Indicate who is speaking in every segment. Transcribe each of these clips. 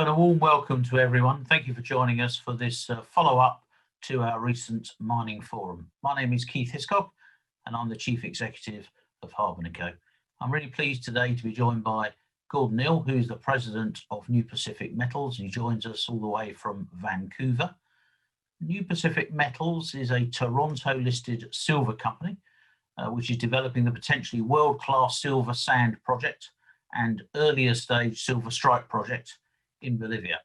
Speaker 1: Hello and a warm welcome to everyone. Thank you for joining us for this follow-up to our recent mining forum. My name is Keith Hiscock and I'm the Chief Executive of Hardman Co. I'm really pleased today to be joined by Gordon Hill, who's the President of New Pacific Metals. He joins us all the way from Vancouver. New Pacific Metals is a Toronto-listed silver company, which is developing the potentially world-class silver sand project and earlier stage silver strike project in Bolivia.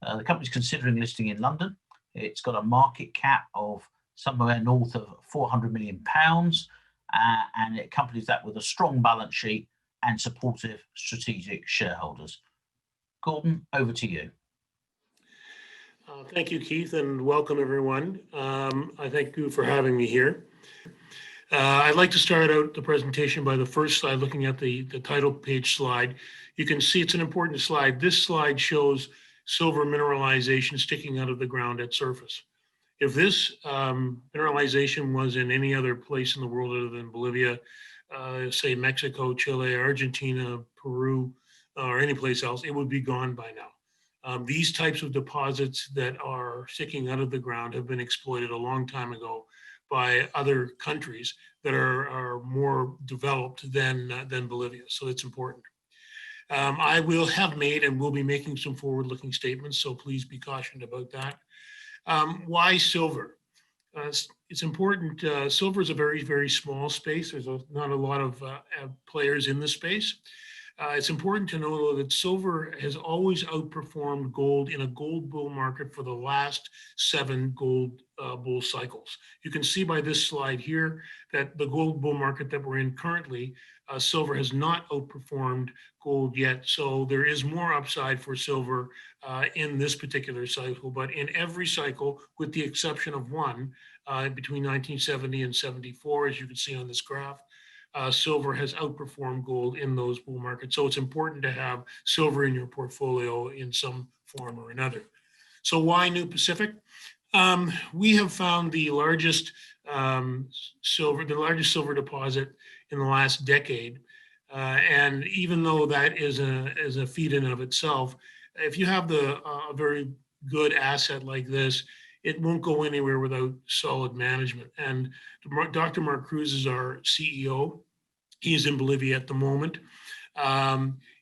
Speaker 1: The company's considering listing in London. It's got a market cap of somewhere north of £400 million, and it accompanies that with a strong balance sheet and supportive strategic shareholders. Gordon, over to you.
Speaker 2: Thank you, Keith, and welcome everyone. I thank you for having me here. I'd like to start out the presentation by the first slide, looking at the title page slide. You can see it's an important slide. This slide shows silver mineralization sticking out of the ground at surface. If this mineralization was in any other place in the world other than Bolivia, say Mexico, Chile, Argentina, Peru, or any place else, it would be gone by now. These types of deposits that are sticking out of the ground have been exploited a long time ago by other countries that are more developed than Bolivia, so it's important. I will have made and will be making some forward-looking statements, so please be cautioned about that. Why silver? It's important. Silver is a very, very small space. There's not a lot of players in the space. It's important to know, though, that silver has always outperformed gold in a gold bull market for the last 7 gold bull cycles. You can see by this slide here that the gold bull market that we're in currently, silver has not outperformed gold yet. So there is more upside for silver in this particular cycle. But in every cycle, with the exception of one, between 1970 and 74, as you can see on this graph, silver has outperformed gold in those bull markets. So it's important to have silver in your portfolio in some form or another. So why New Pacific? We have found the largest silver deposit in the last decade. And even though that is a feat in and of itself, if you have a very good asset like this, it won't go anywhere without solid management. And Dr. Mark Cruz is our CEO. He is in Bolivia at the moment.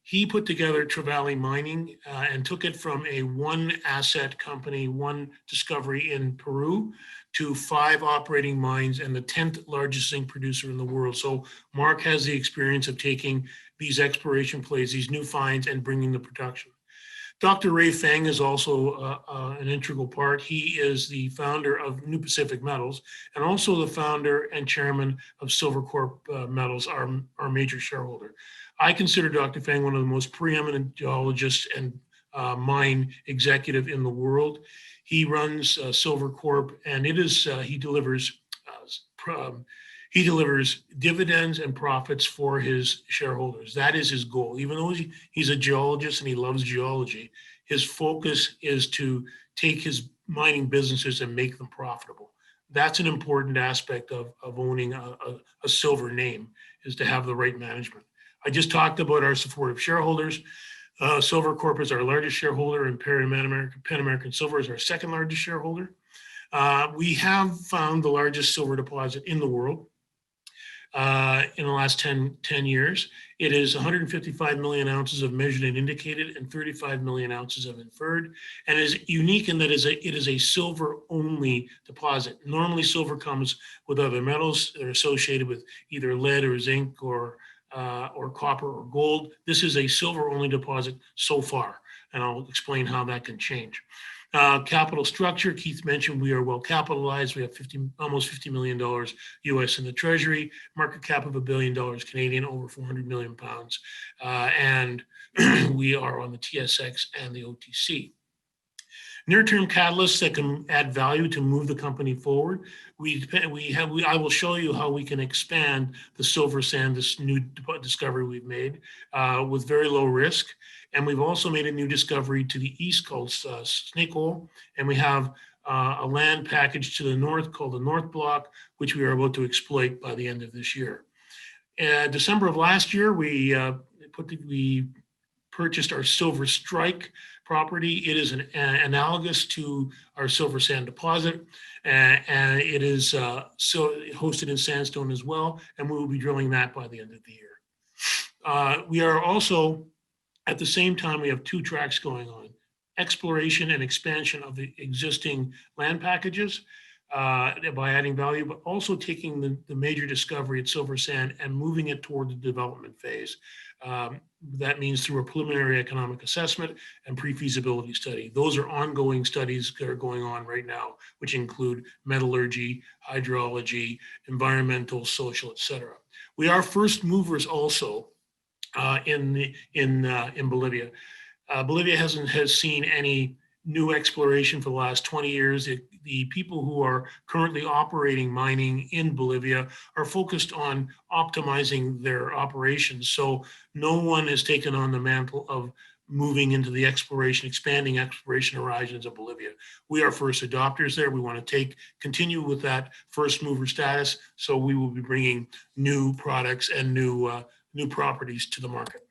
Speaker 2: He put together Trevally Mining and took it from a one asset company, one discovery in Peru, to 5 operating mines and the 10th largest zinc producer in the world. So Mark has the experience of taking these exploration plays, these new finds, and bringing the production. Dr. Ray Feng is also an integral part. He is the founder of New Pacific Metals and also the founder and chairman of Silvercorp Metals, our major shareholder. I consider Dr. Feng one of the most preeminent geologists and mine executive in the world. He runs Silvercorp, and he delivers dividends and profits for his shareholders. That is his goal. Even though he's a geologist and he loves geology, his focus is to take his mining businesses and make them profitable. That's an important aspect of owning a silver name, is to have the right management. I just talked about our supportive shareholders. Silvercorp is our largest shareholder, and Pan American Silver is our second largest shareholder. We have found the largest silver deposit in the world in the last 10 years. It is 155 million ounces of measured and indicated and 35 million ounces of inferred, and is unique in that it is a silver-only deposit. Normally, silver comes with other metals that are associated with either lead or zinc or copper or gold. This is a silver-only deposit so far, and I'll explain how that can change. Capital structure, Keith mentioned we are well capitalized. We have almost $50 million US in the treasury, market cap of $1 billion Canadian, over 400 million pounds. And we are on the TSX and the OTC. Near-term catalysts that can add value to move the company forward. I will show you how we can expand the silver sand, this new discovery we've made, with very low risk. And we've also made a new discovery to the east called Snake Hole, and we have a land package to the north called the North Block, which we are about to exploit by the end of this year. December of last year, we purchased our silver strike property. It is analogous to our silver sand deposit, and it is so hosted in sandstone as well, and we will be drilling that by the end of the year. We are also, at the same time, we have two tracks going on: exploration and expansion of the existing land packages by adding value, but also taking the major discovery at Silver Sand and moving it toward the development phase. That means through a preliminary economic assessment and pre-feasibility study. Those are ongoing studies that are going on right now, which include metallurgy, hydrology, environmental, social, et cetera. We are first movers also in Bolivia. Bolivia has seen any new exploration for the last 20 years. The people who are currently operating mining in Bolivia are focused on optimizing their operations. So no one has taken on the mantle of moving into the expanding exploration horizons of Bolivia. We are first adopters there. We want to continue with that first mover status. So we will be bringing new products and new properties to the market.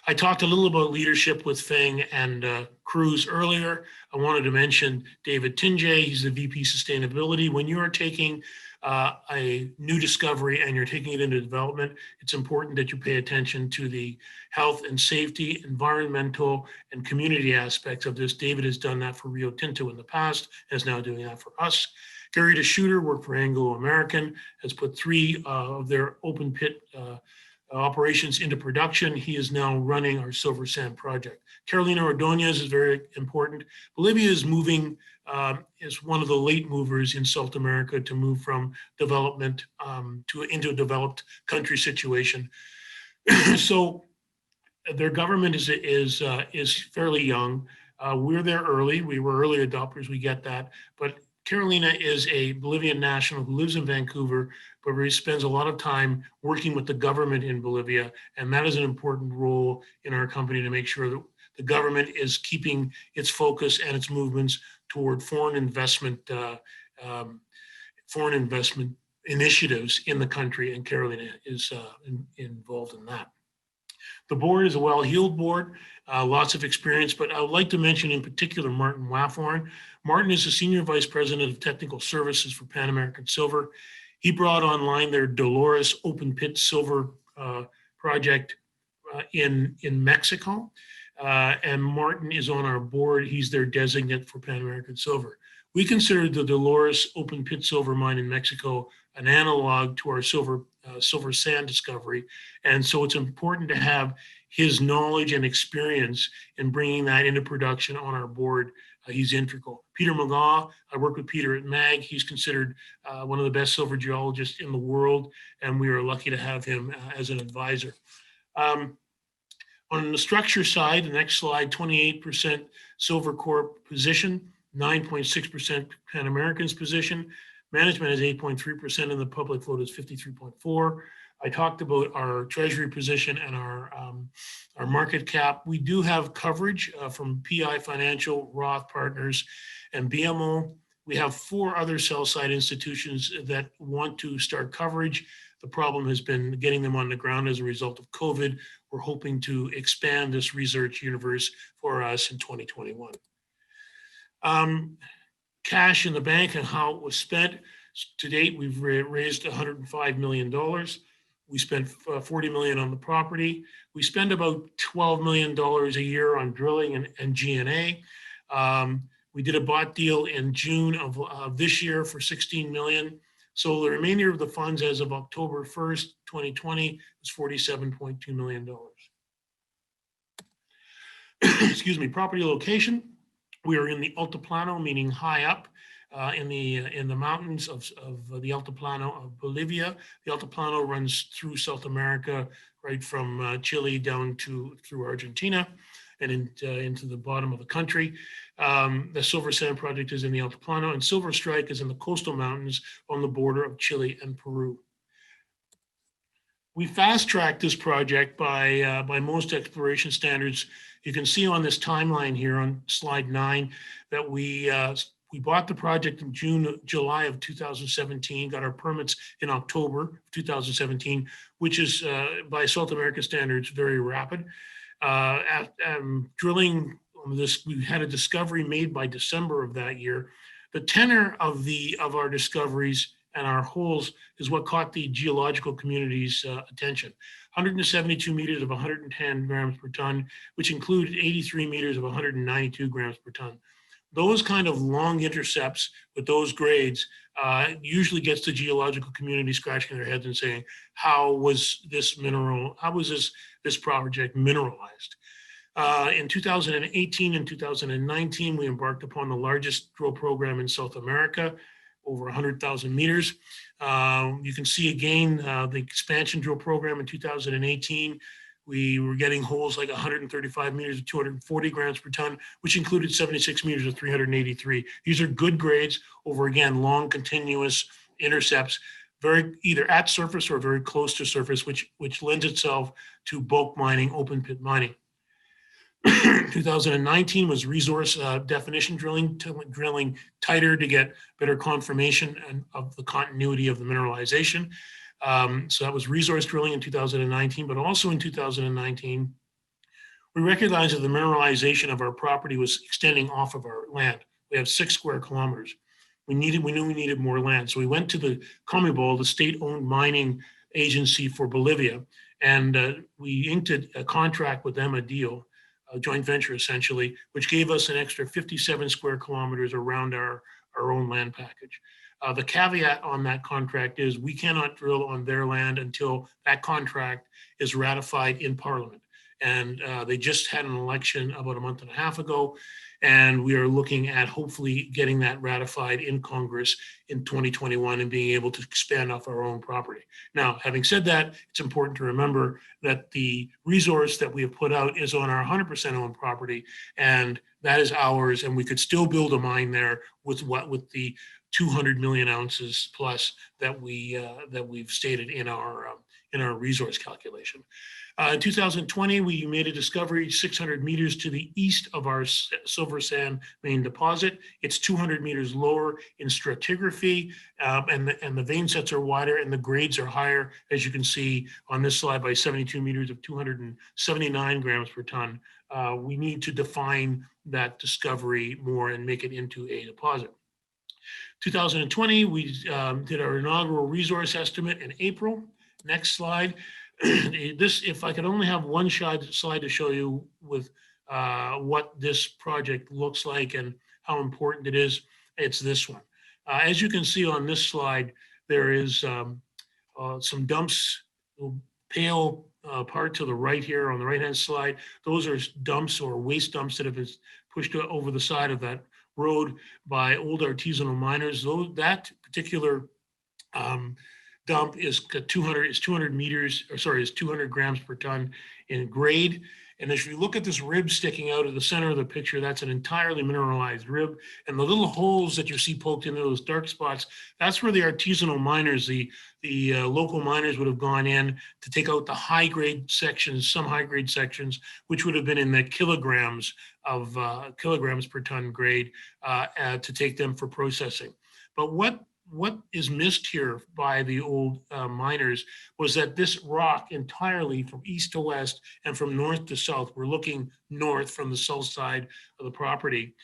Speaker 2: I talked a little about leadership with Feng and Cruz earlier. I wanted to mention David Tinjay. He's the VP Sustainability. When you are taking a new discovery and you're taking it into development, it's important that you pay attention to the health and safety, environmental, and community aspects of this. David has done that for Rio Tinto in the past, and is now doing that for us. Gary DeShooter worked for Anglo American, has put 3 of their open pit operations into production. He is now running our silver sand project. Carolina Ordonez is very important. Bolivia is moving, is one of the late movers in South America to move from development into a developed country situation. So their government is fairly young. We're there early. We were early adopters. We get that. But Carolina is a Bolivian national who lives in Vancouver, but really spends a lot of time working with the government in Bolivia. And that is an important role in our company to make sure that the government is keeping its focus and its movements toward foreign investment initiatives in the country. And Carolina is involved in that. The board is a well-heeled board, lots of experience, but I would like to mention in particular Martin Waffhorn. Martin is the Senior Vice President of Technical Services for Pan American Silver. He brought online their Dolores open pit silver project in Mexico. And Martin is on our board. He's their designate for Pan American Silver. We consider the Dolores open pit silver mine in Mexico an analog to our silver sand discovery. And so it's important to have his knowledge and experience in bringing that into production on our board. He's integral. Peter McGaw, I work with Peter at MAG. He's considered one of the best silver geologists in the world, and we are lucky to have him as an advisor. On the structure side, the next slide, 28% Silver Corp position, 9.6% Pan American's position. Management is 8.3% and the public float is 53.4%. I talked about our treasury position and our market cap. We do have coverage from PI Financial, Roth Partners, and BMO. We have 4 other sell-side institutions that want to start coverage. The problem has been getting them on the ground as a result of COVID. We're hoping to expand this research universe for us in 2021. Cash in the bank and how it was spent. To date, we've raised $105 million. We spent $40 million on the property. We spend about $12 million a year on drilling and G&A. We did a bought deal in June of this year for $16 million. So the remainder of the funds as of October 1st, 2020 is $47.2 million. Excuse me, property location. We are in the Altiplano, meaning high up in the mountains of the Altiplano of Bolivia. The Altiplano runs through South America, right from Chile down through Argentina and into the bottom of the country. The Silver Sand Project is in the Altiplano, and Silver Strike is in the coastal mountains on the border of Chile and Peru. We fast-tracked this project by most exploration standards. You can see on this timeline here on slide 9 that we bought the project in July of 2017, got our permits in October 2017, which is by South American standards very rapid. Drilling We had a discovery made by December of that year. The tenor of our discoveries and our holes is what caught the geological community's attention. 172 meters of 110 grams per ton, which included 83 meters of 192 grams per ton. Those kind of long intercepts with those grades usually gets the geological community scratching their heads and saying, how was this project mineralized? In 2018 and 2019, we embarked upon the largest drill program in South America, over 100,000 meters. You can see again the expansion drill program in 2018. We were getting holes like 135 meters of 240 grams per ton, which included 76 meters of 383. These are good grades over, again, long continuous intercepts, very either at surface or very close to surface, which lends itself to bulk mining, open pit mining. 2019 was resource definition drilling tighter to get better confirmation of the continuity of the mineralization. So that was resource drilling in 2019, but also in 2019, we recognized that the mineralization of our property was extending off of our land. We have 6 square kilometers. We knew we needed more land. So we went to the COMIBOL, the state-owned mining agency for Bolivia, and we inked a contract with them, a deal, a joint venture essentially, which gave us an extra 57 square kilometers around our own land package. The caveat on that contract is we cannot drill on their land until that contract is ratified in Parliament. And they just had an election about a month and a half ago, and we are looking at hopefully getting that ratified in Congress in 2021 and being able to expand off our own property. Now, having said that, it's important to remember that the resource that we have put out is on our 100% owned property, and that is ours, and we could still build a mine there with the 200 million ounces plus that we've stated in our resource calculation. In 2020, we made a discovery 600 meters to the east of our silver sand main deposit. It's 200 meters lower in stratigraphy, and the vein sets are wider and the grades are higher, as you can see on this slide, by 72 meters of 279 grams per ton. We need to define that discovery more and make it into a deposit. 2020, we did our inaugural resource estimate in April. Next slide. If I could only have one slide to show you with what this project looks like and how important it is, it's this one. As you can see on this slide, there is some dumps, pale part to the right here on the right-hand slide. Those are dumps or waste dumps that have been pushed over the side of that road by old artisanal miners. That particular dump is 200 meters, or sorry, is 200 grams per ton in grade. And as you look at this rib sticking out of the center of the picture, that's an entirely mineralized rib. And the little holes that you see poked into those dark spots, that's where the artisanal miners, the local miners would have gone in to take out the high grade sections, some high grade sections, which would have been in the kilograms per ton grade to take them for processing. But what is missed here by the old miners was that this rock entirely from east to west and from north to south, we're looking north from the south side of the property,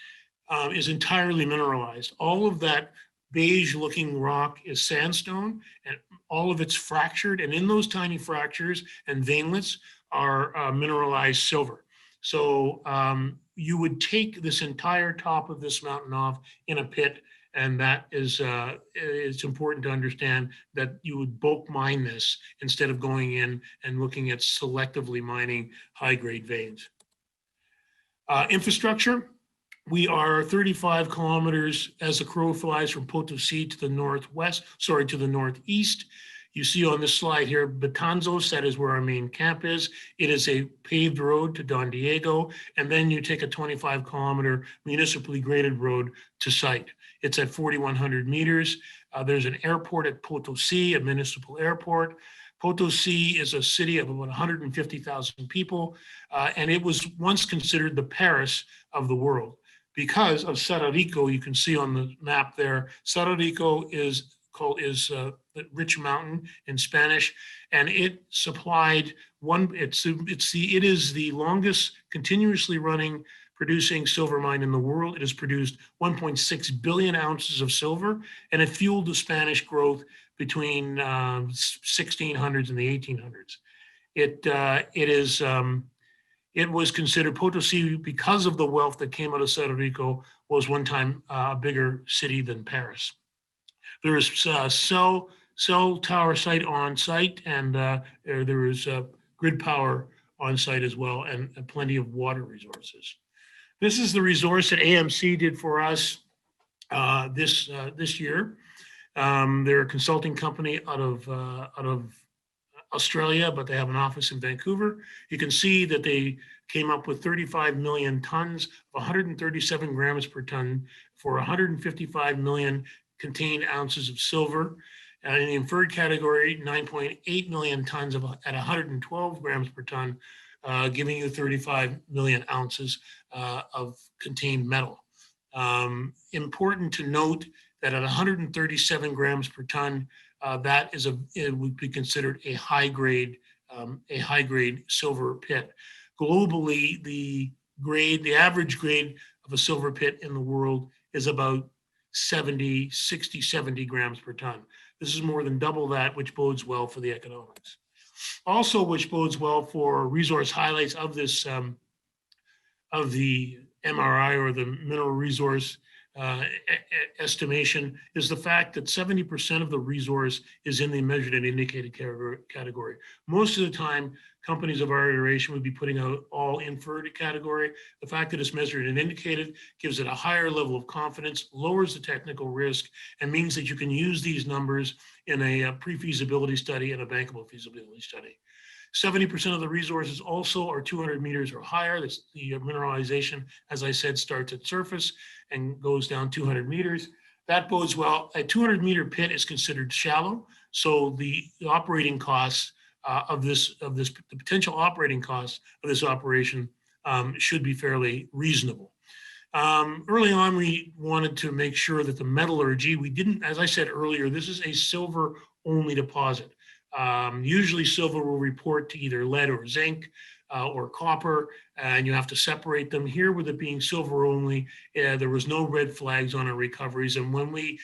Speaker 2: is entirely mineralized. All of that beige looking rock is sandstone, and all of it's fractured, and in those tiny fractures and veinlets are mineralized silver. So you would take this entire top of this mountain off in a pit, and that is, it's important to understand that you would bulk mine this instead of going in and looking at selectively mining high-grade veins. Infrastructure, we are 35 kilometers as the crow flies from Potosi to the northeast. You see on this slide here, Betanzos, that is where our main camp is. It is a paved road to Don Diego, and then you take a 25-kilometer municipally graded road to site. It's at 4,100 meters. There's an airport at Potosi, a municipal airport. Potosi is a city of about 150,000 people, and it was once considered the Paris of the world because of Cerro Rico. You can see on the map there, Cerro Rico is the rich mountain in Spanish, and it supplied it is the longest continuously running producing silver mine in the world. It has produced 1.6 billion ounces of silver, and it fueled the Spanish growth between 1600s and the 1800s. It was considered Potosi, because of the wealth that came out of Puerto Rico, was one time a bigger city than Paris. There is cell tower site on site, and there is grid power on site as well, and plenty of water resources. This is the resource that AMC did for us this year. They're a consulting company out of Australia, but they have an office in Vancouver. You can see that they came up with 35 million tons of 137 grams per ton for 155 million contained ounces of silver. In the inferred category, 9.8 million tons at 112 grams per ton, giving you 35 million ounces of contained metal. Important to note that at 137 grams per ton, it would be considered a high grade silver pit. Globally, the average grade of a silver pit in the world is about 70 grams per ton. This is more than double that, which bodes well for the economics. Also, which bodes well for resource highlights of this, of the MRI, or the mineral resource estimation, is the fact that 70% of the resource is in the measured and indicated category. Most of the time, companies of our iteration would be putting out all inferred category. The fact that it's measured and indicated gives it a higher level of confidence, lowers the technical risk, and means that you can use these numbers in a pre-feasibility study and a bankable feasibility study. 70% of the resources also are 200 meters or higher. The mineralization, as I said, starts at surface and goes down 200 meters. That bodes well. A 200-meter pit is considered shallow, so the operating costs the potential operating costs of this operation should be fairly reasonable. Early on, we wanted to make sure that the metallurgy, as I said earlier, this is a silver-only deposit. Usually silver will report to either lead or zinc or copper, and you have to separate them. Here, with it being silver only, there was no red flags on our recoveries. And when we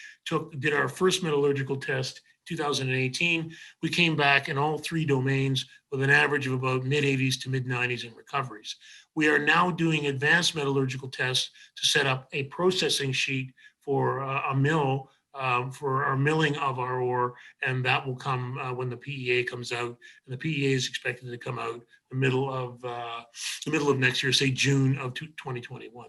Speaker 2: did our first metallurgical test, 2018, we came back in all three domains with an average of about mid-80s to mid-90s in recoveries. We are now doing advanced metallurgical tests to set up a processing sheet for a mill for our milling of our ore, and that will come when the PEA comes out. And the PEA is expected to come out the middle of next year, say June of 2021.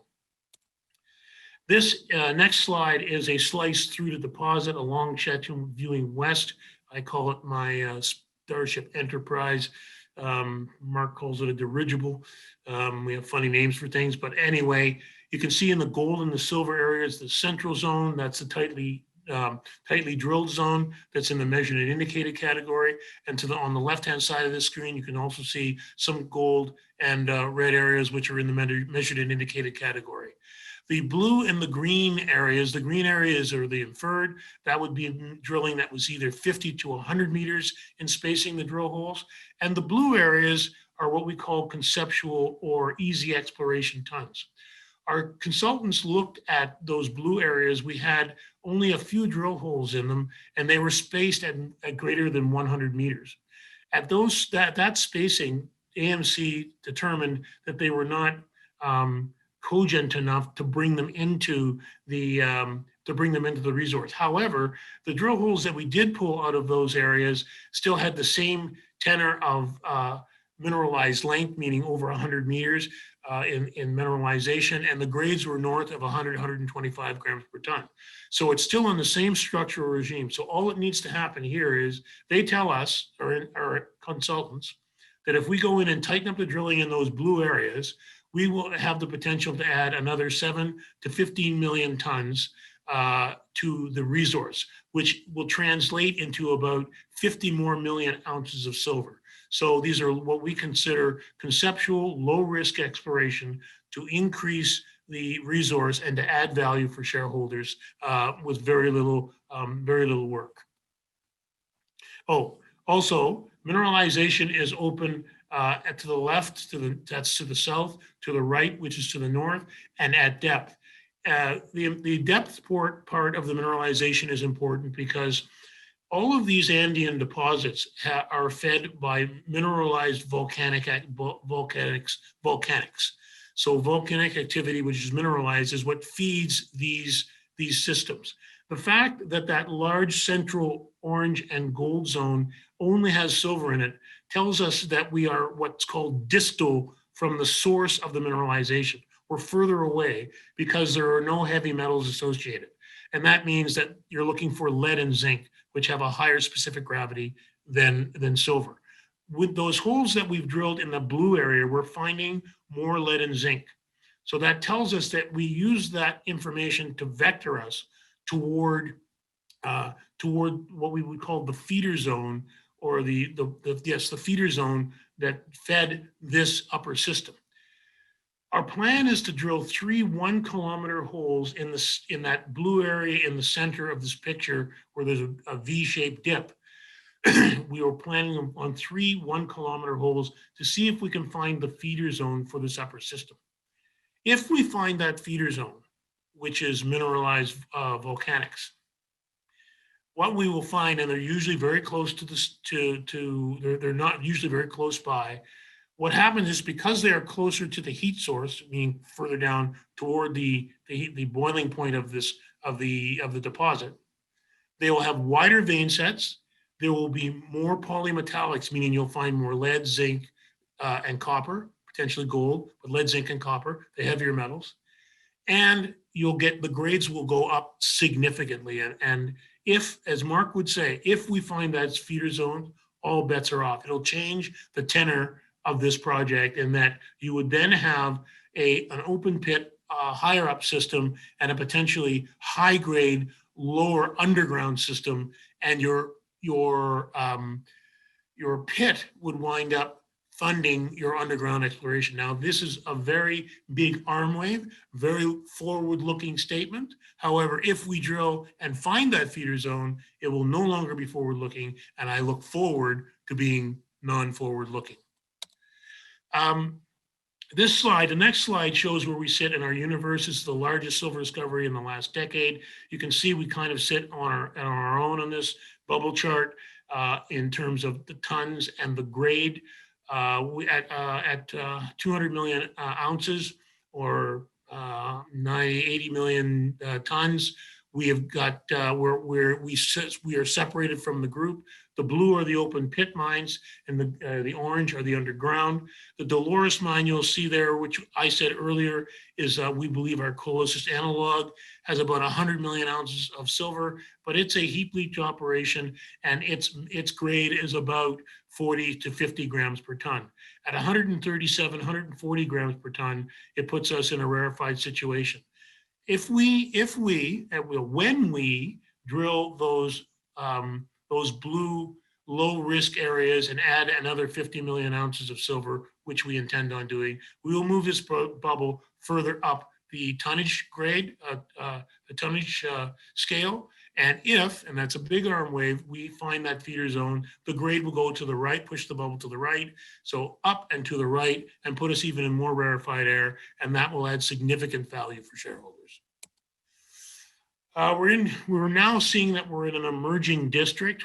Speaker 2: This next slide is a slice through the deposit along Chechen viewing west. I call it my Starship Enterprise. Mark calls it a dirigible. We have funny names for things, but anyway, you can see in the gold and the silver areas, the central zone, that's the tightly drilled zone that's in the measured and indicated category. And on the left-hand side of the screen, you can also see some gold and red areas, which are in the measured and indicated category. The blue and the green areas are the inferred. That would be drilling that was either 50 to 100 meters in spacing the drill holes. And the blue areas are what we call conceptual or easy exploration tons. Our consultants looked at those blue areas. We had only a few drill holes in them, and they were spaced at greater than 100 meters. At that spacing, AMC determined that they were not cogent enough to bring them into the resource. However, the drill holes that we did pull out of those areas still had the same tenor of mineralized length, meaning over 100 meters in mineralization, and the grades were north of 100, 125 grams per ton. So it's still in the same structural regime. So all that needs to happen here is they tell us, or our consultants, that if we go in and tighten up the drilling in those blue areas, we will have the potential to add another 7 to 15 million tons to the resource, which will translate into about 50 more million ounces of silver. So these are what we consider conceptual, low-risk exploration to increase the resource and to add value for shareholders with very little work. Oh, also, mineralization is open To the left, that's to the south, to the right, which is to the north, and at depth. The depth part of the mineralization is important because all of these Andean deposits are fed by mineralized volcanics. So volcanic activity, which is mineralized, is what feeds these systems. The fact that that large central orange and gold zone only has silver in it tells us that we are what's called distal from the source of the mineralization. We're further away because there are no heavy metals associated. And that means that you're looking for lead and zinc, which have a higher specific gravity than silver. With those holes that we've drilled in the blue area, we're finding more lead and zinc. So that tells us that we use that information to vector us toward what we would call the feeder zone, or the feeder zone that fed this upper system. Our plan is to drill 3 1-kilometer holes in that blue area in the center of this picture where there's a V-shaped dip. We were planning on 3 1-kilometer holes to see if we can find the feeder zone for this upper system. If we find that feeder zone, which is mineralized volcanics, what we will find, and they're usually very close to this, they're not usually very close by. What happens is, because they are closer to the heat source, meaning further down toward the boiling point of the deposit, they will have wider vein sets. There will be more polymetallics, meaning you'll find more lead, zinc, and copper, potentially gold, but lead, zinc, and copper, the heavier metals. And you'll get, the grades will go up significantly. And if, as Mark would say, if we find that feeder zone, all bets are off. It'll change the tenor of this project, in that you would then have an open pit, higher up system, and a potentially high grade, lower underground system. And your pit would wind up funding your underground exploration. Now, this is a very big arm wave, very forward-looking statement. However, if we drill and find that feeder zone, it will no longer be forward-looking, and I look forward to being non-forward-looking. This slide, the next slide, shows where we sit in our universe. It's the largest silver discovery in the last decade. You can see we kind of sit on our own on this bubble chart in terms of the tons and the grade. At 200 million ounces, or 80 million tons, we have got we are separated from the group. The blue are the open pit mines, and the orange are the underground. The Dolores mine you'll see there, which I said earlier is we believe our closest analog, has about 100 million ounces of silver, but it's a heap leach operation, and its grade is about 40 to 50 grams per ton. At 137, 140 grams per ton, it puts us in a rarefied situation. When we drill those blue low risk areas and add another 50 million ounces of silver, which we intend on doing, we will move this bubble further up the tonnage grade, the tonnage scale. And and that's a big arm wave, we find that feeder zone, the grade will go to the right, push the bubble to the right, so up and to the right, and put us even in more rarefied air, and that will add significant value for shareholders. We're now seeing that we're in an emerging district.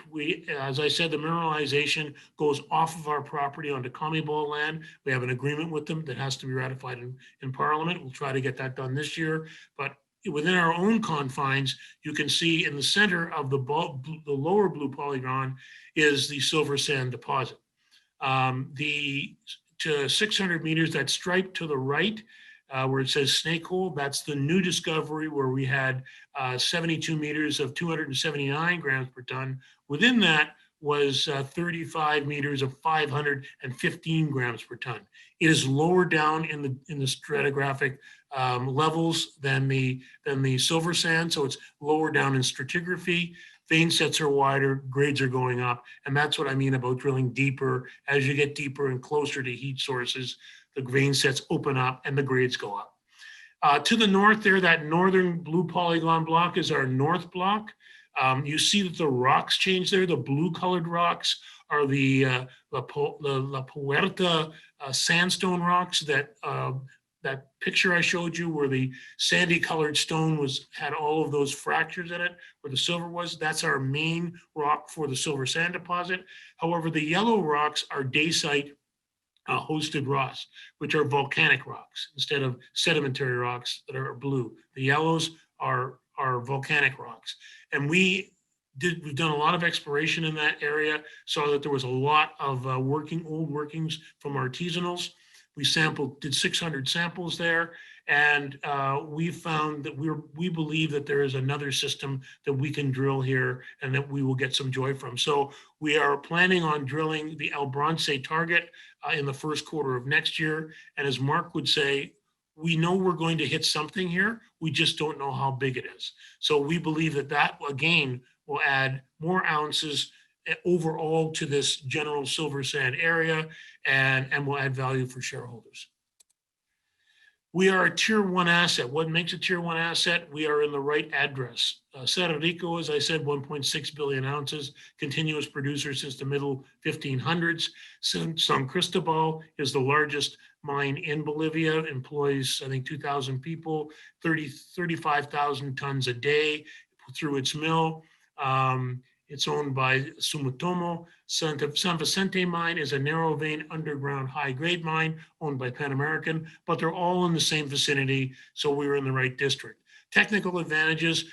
Speaker 2: As I said, the mineralization goes off of our property onto Comibol land. We have an agreement with them that has to be ratified in Parliament. We'll try to get that done this year, but within our own confines, you can see in the center of the lower blue polygon is the silver sand deposit. To 600 meters, that stripe to the right, where it says Snake Hole, that's the new discovery where we had 72 meters of 279 grams per ton. Within that was 35 meters of 515 grams per ton. It is lower down in the stratigraphic levels than the silver sand, so it's lower down in stratigraphy. Vein sets are wider, grades are going up, and that's what I mean about drilling deeper. As you get deeper and closer to heat sources, the vein sets open up and the grades go up. To the north there, that northern blue polygon block is our north block. You see that the rocks change there. The blue colored rocks are the La Puerta sandstone rocks. That picture I showed you where the sandy colored stone had all of those fractures in it where the silver was. That's our main rock for the silver sand deposit. However, the yellow rocks are dacite hosted rocks, which are volcanic rocks instead of sedimentary rocks that are blue. The yellows are volcanic rocks. And we've done a lot of exploration in that area, saw that there was a lot of old workings from artisanals. We did 600 samples there, and we found that we believe that there is another system that we can drill here and that we will get some joy from. So we are planning on drilling the El Bronce target in the first quarter of next year. And as Mark would say, we know we're going to hit something here. We just don't know how big it is. So we believe that again will add more ounces overall to this general silver sand area and will add value for shareholders. We are a tier 1 asset. What makes a tier 1 asset? We are in the right address. Cerro Rico, as I said, 1.6 billion ounces, continuous producer since the middle 1500s. San Cristobal is the largest mine in Bolivia, employs, I think, 2,000 people, 35,000 tons a day through its mill. It's owned by Sumitomo. San Vicente mine is a narrow vein underground high grade mine owned by Pan American, but they're all in the same vicinity, so we were in the right district. Technical advantages: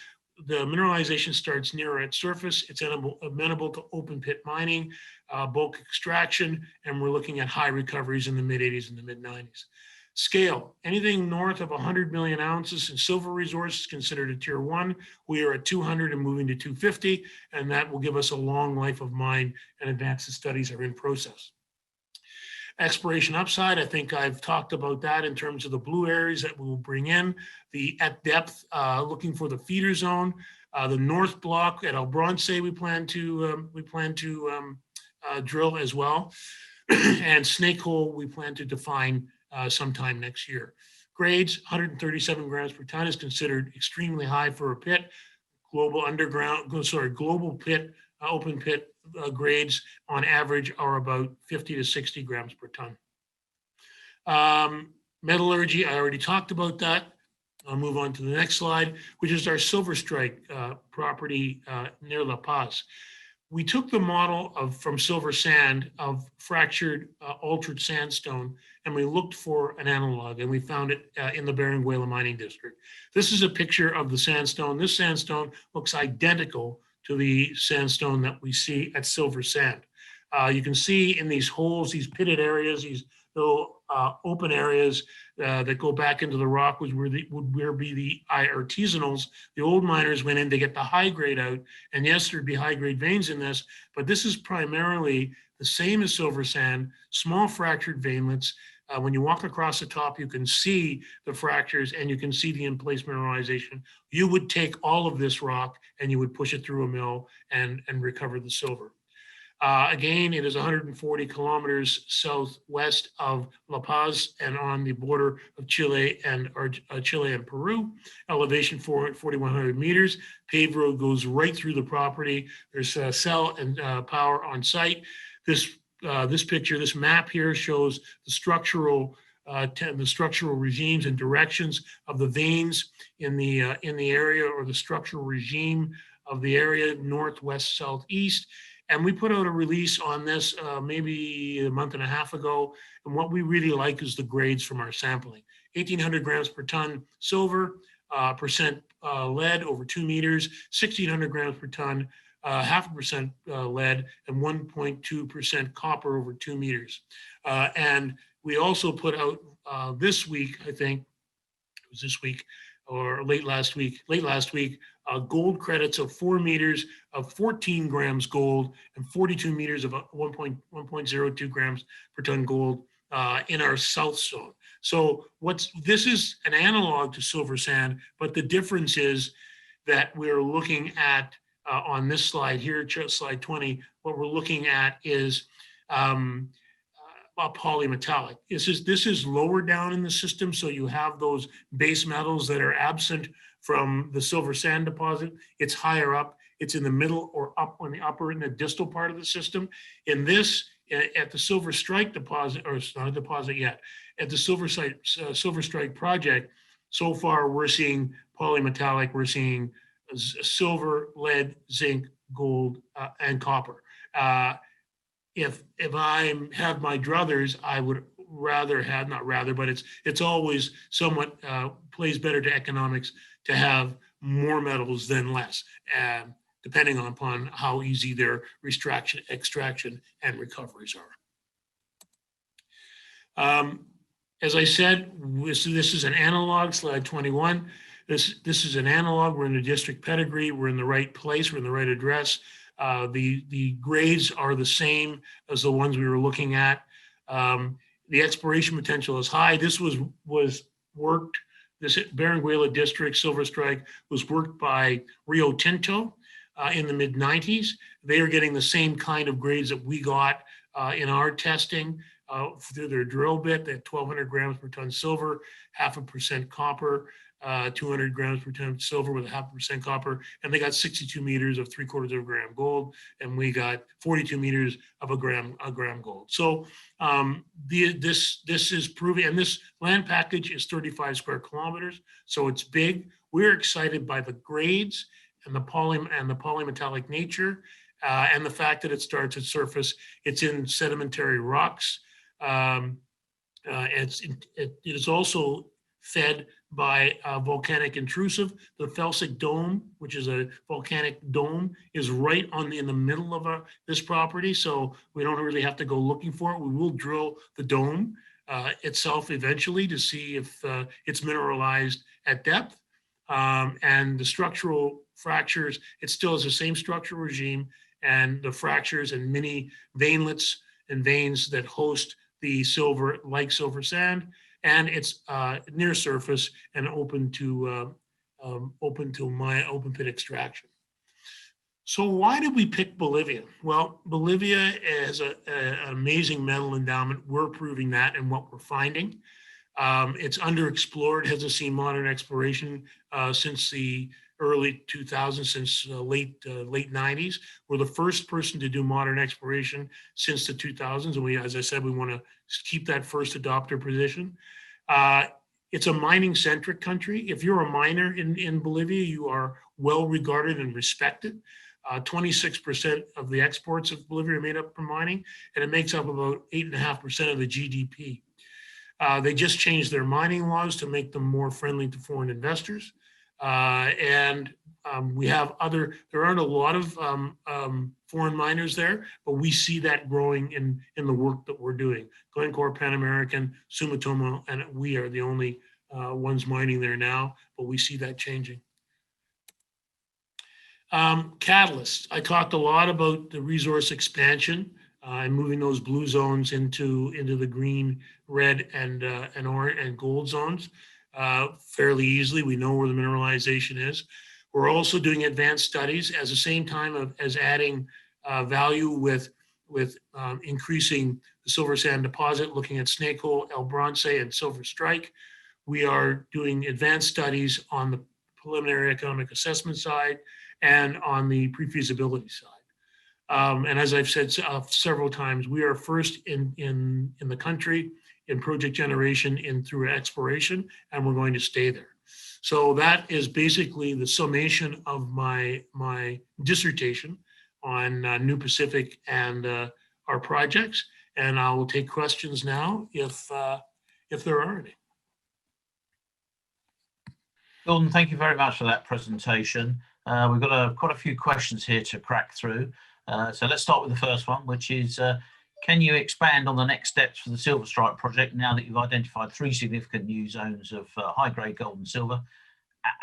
Speaker 2: the mineralization starts nearer at surface. It's amenable to open pit mining, bulk extraction, and we're looking at high recoveries in the mid 80s and the mid 90s. Scale: anything north of 100 million ounces in silver resource is considered a tier 1. We are at 200 and moving to 250, and that will give us a long life of mine, and advanced studies are in process. Exploration upside: I think I've talked about that in terms of the blue areas that we will bring in. At depth, looking for the feeder zone. The north block at El Bronce we plan to drill as well. And Snake Hole we plan to define sometime next year. Grades: 137 grams per ton is considered extremely high for a pit. Global pit, open pit grades on average are about 50 to 60 grams per ton. Metallurgy, I already talked about that. I'll move on to the next slide, which is our Silver Strike property near La Paz. We took the model from silver sand of fractured altered sandstone, and we looked for an analog, and we found it in the Berenguela mining district. This is a picture of the sandstone. This sandstone looks identical to the sandstone that we see at silver sand. You can see in these holes, these pitted areas, these little open areas that go back into the rock would be the artisanals. The old miners went in to get the high grade out, and yes, there'd be high grade veins in this, but this is primarily the same as silver sand, small fractured veinlets. When you walk across the top, you can see the fractures and you can see the in-place mineralization. You would take all of this rock and you would push it through a mill and recover the silver. Again, it is 140 kilometers southwest of La Paz and on the border of Chile and Peru. Elevation 4,100 meters. Paved road goes right through the property. There's cell and power on site. This picture, this map here shows the structural regimes and directions of the veins in the area, or the structural regime of the area, northwest, southeast. And we put out a release on this maybe a month and a half ago. And what we really like is the grades from our sampling. 1,800 grams per ton silver, percent lead over 2 meters, 1,600 grams per ton, 0.5% lead, and 1.2% copper over 2 meters. And we also put out this week, I think it was this week or late last week, gold credits of 4 meters of 14 grams gold and 42 meters of 1.02 grams per ton gold in our south zone. So this is an analog to silver sand, but the difference is that we're looking at on this slide here, slide 20, what we're looking at is polymetallic. This is lower down in the system, so you have those base metals that are absent from the silver sand deposit. It's higher up. it's in the middle or up on the upper and the distal part of the system. In this, at the Silver Strike deposit, or it's not a deposit yet, at the Silver Strike project, so far we're seeing polymetallic, we're seeing silver, lead, zinc, gold, and copper. If I have my druthers, I would rather have, not rather, but it's always somewhat plays better to economics to have more metals than less, depending upon how easy their extraction, and recoveries are. As I said, this is an analog, slide 21. This is an analog. We're in the district pedigree. We're in the right place. We're in the right address. The grades are the same as the ones we were looking at. The exploration potential is high. This was worked, this Berenguela district, Silver Strike, was worked by Rio Tinto in the mid-90s. They are getting the same kind of grades that we got in our testing through their drill bit. They had 1,200 grams per ton silver, 0.5% copper, 200 grams per ton silver with 0.5% copper, and they got 62 meters of 3/4 of a gram gold, and we got 42 meters of a gram gold. So this is proving, and this land package is 35 square kilometers, so it's big. We're excited by the grades and the polymetallic nature, and the fact that it starts at surface. It's in sedimentary rocks. It is also fed by volcanic intrusive. The felsic dome, which is a volcanic dome, is right in the middle of this property, so we don't really have to go looking for it. We will drill the dome itself eventually to see if it's mineralized at depth. And the structural fractures, it still has the same structural regime, and the fractures and mini veinlets and veins that host the silver, like silver sand, and it's near surface and open to my open pit extraction. So why did we pick Bolivia? Well, Bolivia is an amazing metal endowment. We're proving that in what we're finding. It's underexplored, hasn't seen modern exploration since the early 2000s, since late 90s. We're the first person to do modern exploration since the 2000s. And we, as I said, we want to keep that first adopter position. It's a mining centric country. If you're a miner in Bolivia, you are well regarded and respected. 26% of the exports of Bolivia are made up from mining, and it makes up about 8.5% of the GDP. They just changed their mining laws to make them more friendly to foreign investors. We have there aren't a lot of foreign miners there, but we see that growing in the work that we're doing. Glencore, Pan American, Sumitomo, and we are the only ones mining there now, but we see that changing. Catalysts. I talked a lot about the resource expansion and moving those blue zones into the green, red, and orange and gold zones fairly easily. We know where the mineralization is. We're also doing advanced studies at the same time as adding value with increasing the silver sand deposit, looking at Snake Hole, El Bronce, and Silver Strike. We are doing advanced studies on the preliminary economic assessment side and on the pre-feasibility side. And as I've said several times, we are first in the country in project generation through exploration, and we're going to stay there. So that is basically the summation of my dissertation on New Pacific and our projects. And I will take questions now if there are any.
Speaker 1: Gordon, thank you very much for that presentation. We've got quite a few questions here to crack through. So let's start with the first one, which is, can you expand on the next steps for the Silver Strike project now that you've identified 3 significant new zones of high-grade gold and silver,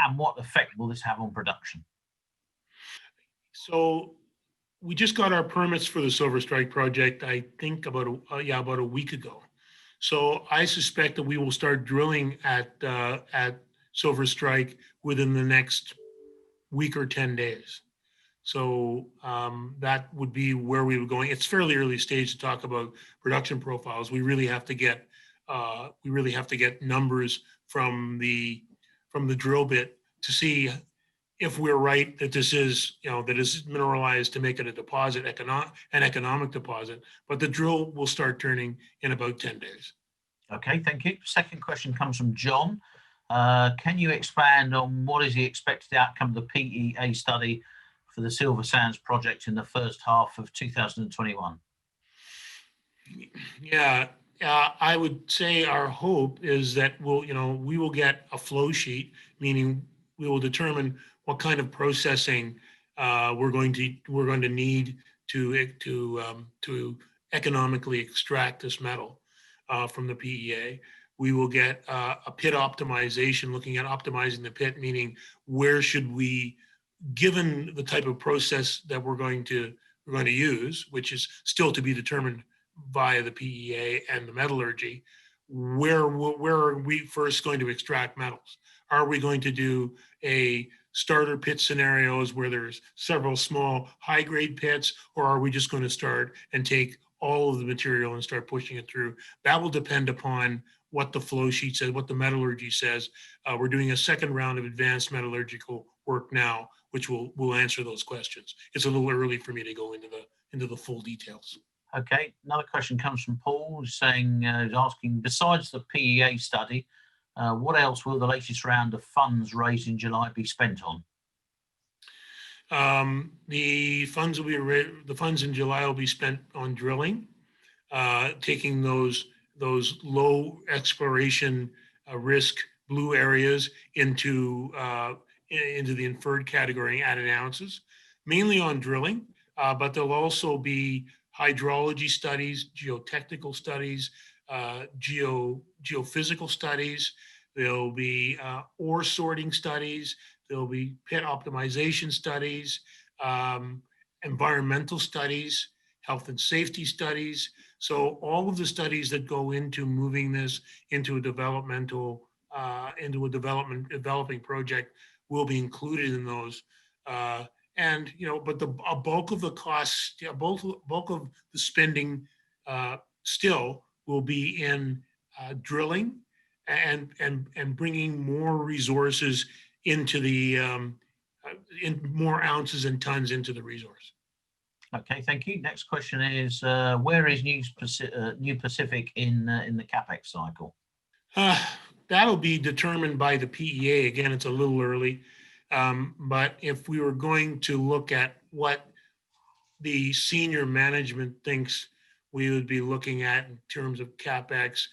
Speaker 1: and what effect will this have on production?
Speaker 2: So we just got our permits for the Silver Strike project, I think about a week ago. So I suspect that we will start drilling at Silver Strike within the next week or 10 days. So that would be where we were going. It's fairly early stage to talk about production profiles. We really have to get numbers from the drill bit to see if we're right that this is, that is mineralized to make it a deposit, an economic deposit, but the drill will start turning in about 10 days.
Speaker 1: Okay, thank you. Second question comes from John. Can you expand on what is the expected outcome of the PEA study for the Silver Sands project in the first half of 2021?
Speaker 2: Yeah, I would say our hope is that we will get a flow sheet, meaning we will determine what kind of processing we're going to need to economically extract this metal from the PEA. We will get a pit optimization, looking at optimizing the pit, meaning where should we, given the type of process that we're going to use, which is still to be determined via the PEA and the metallurgy, where are we first going to extract metals? Are we going to do a starter pit scenarios where there's several small high grade pits, or are we just going to start and take all of the material and start pushing it through? That will depend upon what the flow sheet says, what the metallurgy says. We're doing a second round of advanced metallurgical work now, which will answer those questions. It's a little early for me to go into the full details.
Speaker 1: Okay, another question comes from Paul saying, asking, besides the PEA study, what else will the latest round of funds raised in July be spent on?
Speaker 2: The funds in July will be spent on drilling, taking those low exploration risk blue areas into the inferred category added ounces, mainly on drilling, but there'll also be hydrology studies, geotechnical studies, geophysical studies. There'll be ore sorting studies. There'll be pit optimization studies, environmental studies, health and safety studies. So all of the studies that go into moving this into a developing project will be included in those. But a bulk of the costs, bulk of the spending still will be in drilling and bringing more resources into the in more ounces and tons into the resource.
Speaker 1: Okay, thank you. Next question is, where is New Pacific in the CapEx cycle?
Speaker 2: That'll be determined by the PEA. Again, it's a little early. But if we were going to look at what the senior management thinks we would be looking at in terms of CapEx,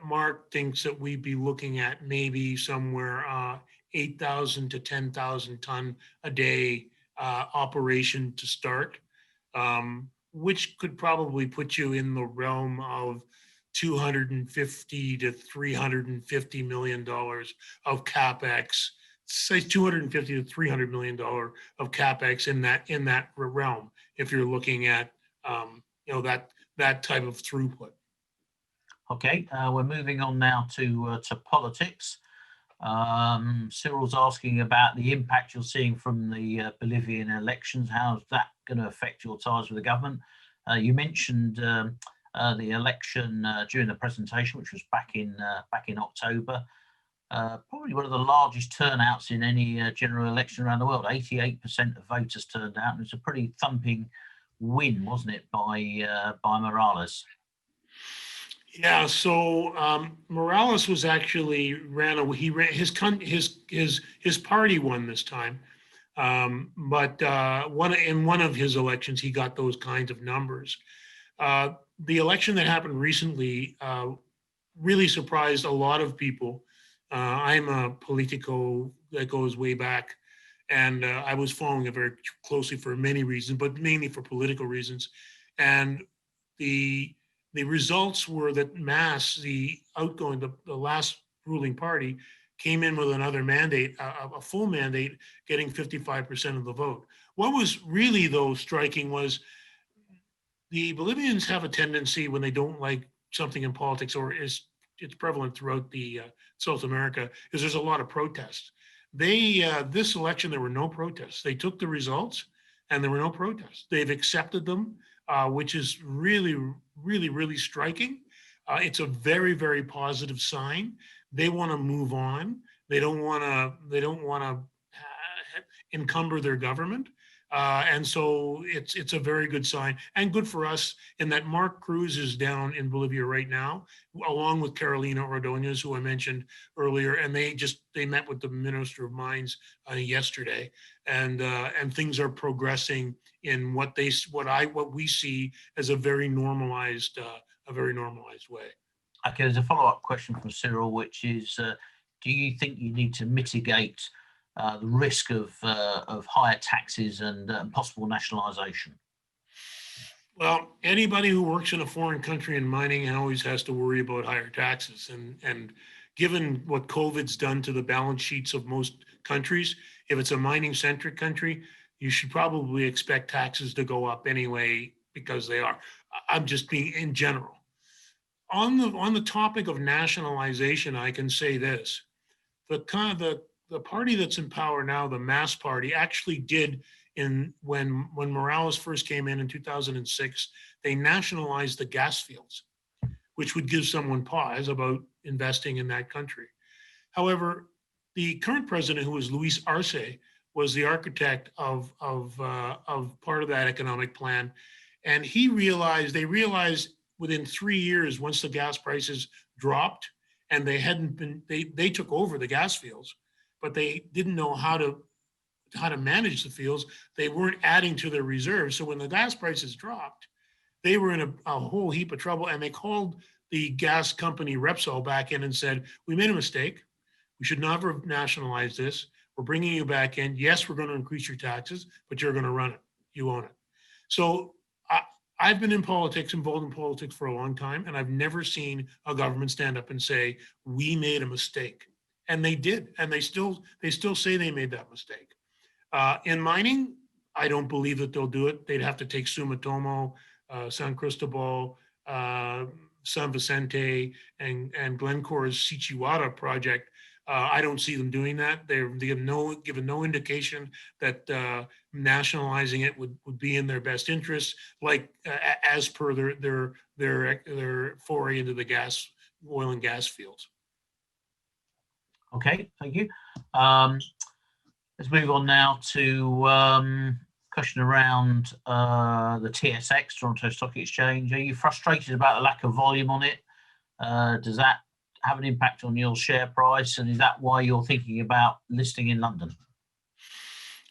Speaker 2: Mark thinks that we'd be looking at maybe somewhere 8,000 to 10,000 ton a day operation to start, which could probably put you in the realm of $250 to $350 million of CapEx. Say $250 to $300 million of CapEx in that realm, if you're looking at that type of throughput.
Speaker 1: Okay, we're moving on now to politics. Cyril's asking about the impact you're seeing from the Bolivian elections. How's that going to affect your ties with the government? You mentioned the election during the presentation, which was back in October. Probably one of the largest turnouts in any general election around the world. 88% of voters turned out, and it's a pretty thumping win, wasn't it, by Morales?
Speaker 2: Yeah, so Morales was actually his party won this time, but in one of his elections he got those kinds of numbers. The election that happened recently really surprised a lot of people. I'm a Politico that goes way back, and I was following it very closely for many reasons, but mainly for political reasons. And the results were that the last ruling party, came in with another mandate, a full mandate, getting 55% of the vote. What was really, though, striking was the Bolivians have a tendency when they don't like something in politics, or it's prevalent throughout the South America, is there's a lot of protests. This election, there were no protests. They took the results and there were no protests. They've accepted them, which is really, really, really striking. It's a very, very positive sign. They want to move on. They don't want to encumber their government. And so it's a very good sign, and good for us in that Mark Cruz is down in Bolivia right now, along with Carolina Ordonez, who I mentioned earlier, and they met with the Minister of Mines yesterday, and things are progressing in what we see as a very normalized way.
Speaker 1: Okay, there's a follow-up question from Cyril, which is, do you think you need to mitigate the risk of higher taxes and possible nationalisation?
Speaker 2: Well, anybody who works in a foreign country in mining always has to worry about higher taxes. And given what COVID's done to the balance sheets of most countries, if it's a mining-centric country, you should probably expect taxes to go up anyway because they are. I'm just being in general. On the topic of nationalization, I can say this: the party that's in power now, the Mass Party, actually did when Morales first came in 2006, they nationalized the gas fields, which would give someone pause about investing in that country. However, the current president, who is Luis Arce, was the architect of part of that economic plan, and they realized within 3 years, once the gas prices dropped, and they took over the gas fields, but they didn't know how to manage the fields. They weren't adding to their reserves. So when the gas prices dropped, they were in a whole heap of trouble, and they called the gas company Repsol back in and said, we made a mistake. We should never have nationalized this. We're bringing you back in. Yes, we're going to increase your taxes, but you're going to run it. You own it. So I've been involved in politics for a long time, and I've never seen a government stand up and say, we made a mistake. And they did, and they still say they made that mistake. In mining, I don't believe that they'll do it. They'd have to take Sumitomo, San Cristobal, San Vicente, and Glencore's Sichiwara project. I don't see them doing that. They have given no indication that nationalizing it would be in their best interest, like as per their foray into the oil and gas fields.
Speaker 1: Okay, thank you. Let's move on now to question around the TSX, Toronto Stock Exchange. Are you frustrated about the lack of volume on it? Does that have an impact on your share price, and is that why you're thinking about listing in London?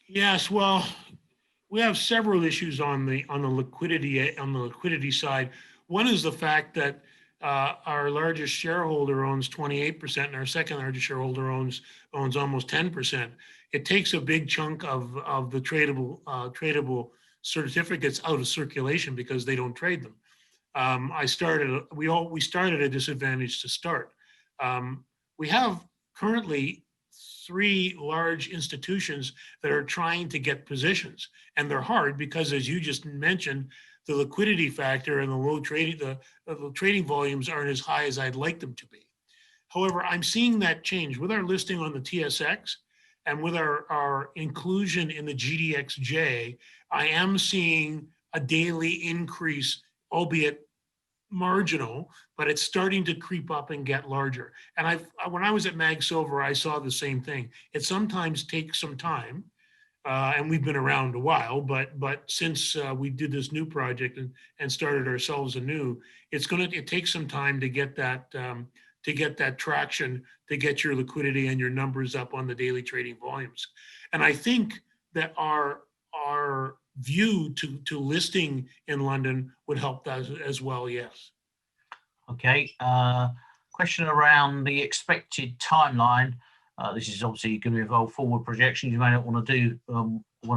Speaker 2: Yes, well, we have several issues on the liquidity side. One is the fact that our largest shareholder owns 28%, and our second largest shareholder owns almost 10%. It takes a big chunk of the tradable certificates out of circulation because they don't trade them. We started at a disadvantage to start. We have currently 3 large institutions that are trying to get positions, and they're hard because, as you just mentioned, the liquidity factor and the trading volumes aren't as high as I'd like them to be. However, I'm seeing that change with our listing on the TSX and with our inclusion in the GDXJ. I am seeing a daily increase, albeit marginal, but it's starting to creep up and get larger. And when I was at Mag Silver, I saw the same thing. It sometimes takes some time, and we've been around a while, but since we did this new project and started ourselves anew, it takes some time to get that traction, to get your liquidity and your numbers up on the daily trading volumes. And I think that our view to listing in London would help that as well, yes.
Speaker 1: Okay, question around the expected timeline. This is obviously going to involve forward projections. You may not want to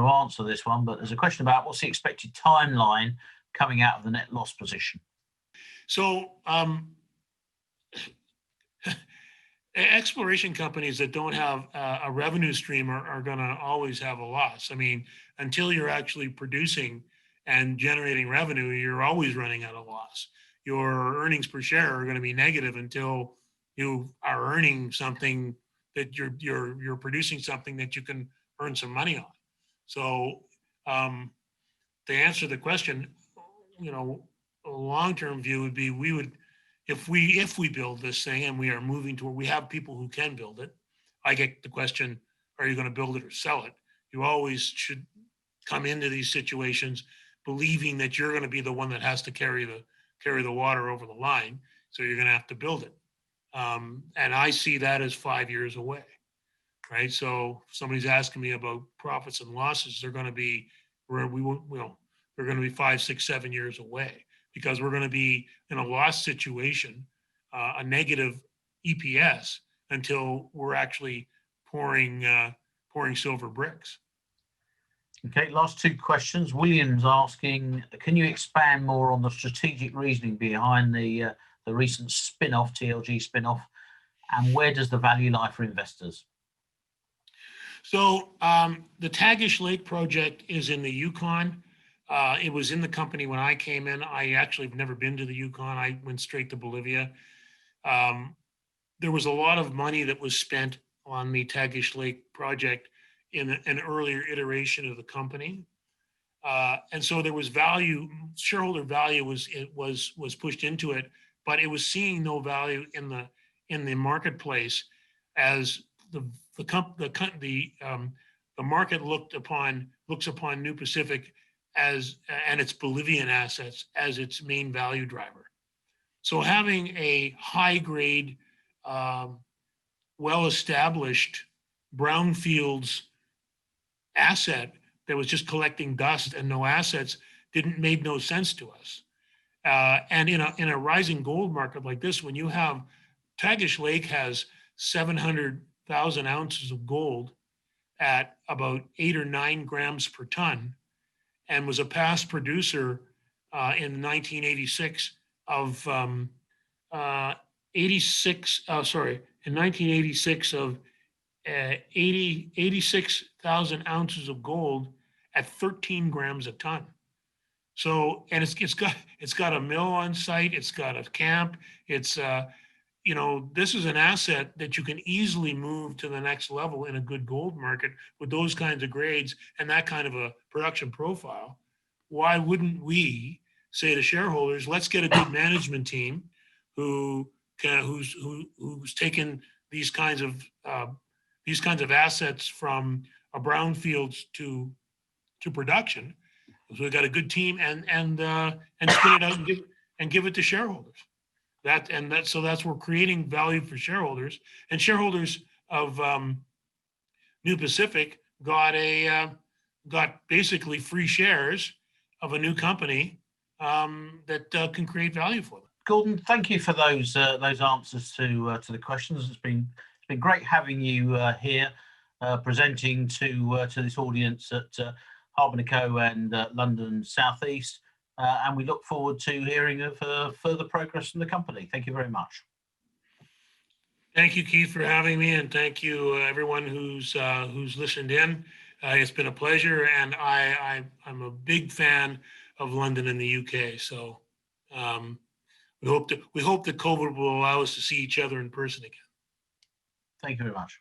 Speaker 1: answer this one, but there's a question about what's the expected timeline coming out of the net loss position.
Speaker 2: So exploration companies that don't have a revenue stream are going to always have a loss. I mean, until you're actually producing and generating revenue, you're always running at a loss. Your earnings per share are going to be negative until you are earning something that you're producing something that you can earn some money on. So to answer the question, a long-term view would be if we build this thing and we are moving to where we have people who can build it. I get the question, are you going to build it or sell it? You always should come into these situations believing that you're going to be the one that has to carry the water over the line. So you're going to have to build it. And I see that as 5 years away, right? So if somebody's asking me about profits and losses, they're going to be where they're going to be 5, 6, 7 years away, because we're going to be in a loss situation, a negative EPS, until we're actually pouring silver bricks.
Speaker 1: Okay, last two questions. William's asking, can you expand more on the strategic reasoning behind the recent spin-off, TLG spin-off, and where does the value lie for investors?
Speaker 2: So the Tagish Lake project is in the Yukon. It was in the company when I came in. I actually have never been to the Yukon. I went straight to Bolivia. There was a lot of money that was spent on the Tagish Lake project in an earlier iteration of the company. And so there was value, shareholder value was pushed into it, but it was seeing no value in the marketplace, as the market looks upon New Pacific as and its Bolivian assets as its main value driver. So having a high grade, well-established brownfields asset that was just collecting dust and no assets made no sense to us. And in a rising gold market like this, when you have Tagish Lake has 700,000 ounces of gold at about 8 or 9 grams per ton, and was a past producer in 1986 of 86,000 ounces of gold at 13 grams a ton. So, and it's got a mill on site, it's got a camp, it's this is an asset that you can easily move to the next level in a good gold market with those kinds of grades and that kind of a production profile. Why wouldn't we say to shareholders, let's get a good management team who's taken these kinds of assets from a brownfields to production. So we got a good team and spin it out and give it to shareholders. So that's we're creating value for shareholders, and shareholders of New Pacific got basically free shares of a new company that can create value for them.
Speaker 1: Gordon, thank you for those answers to the questions. It's been great having you here presenting to this audience at Hardman Co and London South East. And we look forward to hearing of further progress from the company. Thank you very much.
Speaker 2: Thank you, Keith, for having me, and thank you everyone who's listened in. It's been a pleasure, and I'm a big fan of London and the UK. So we hope that COVID will allow us to see each other in person again.
Speaker 1: Thank you very much.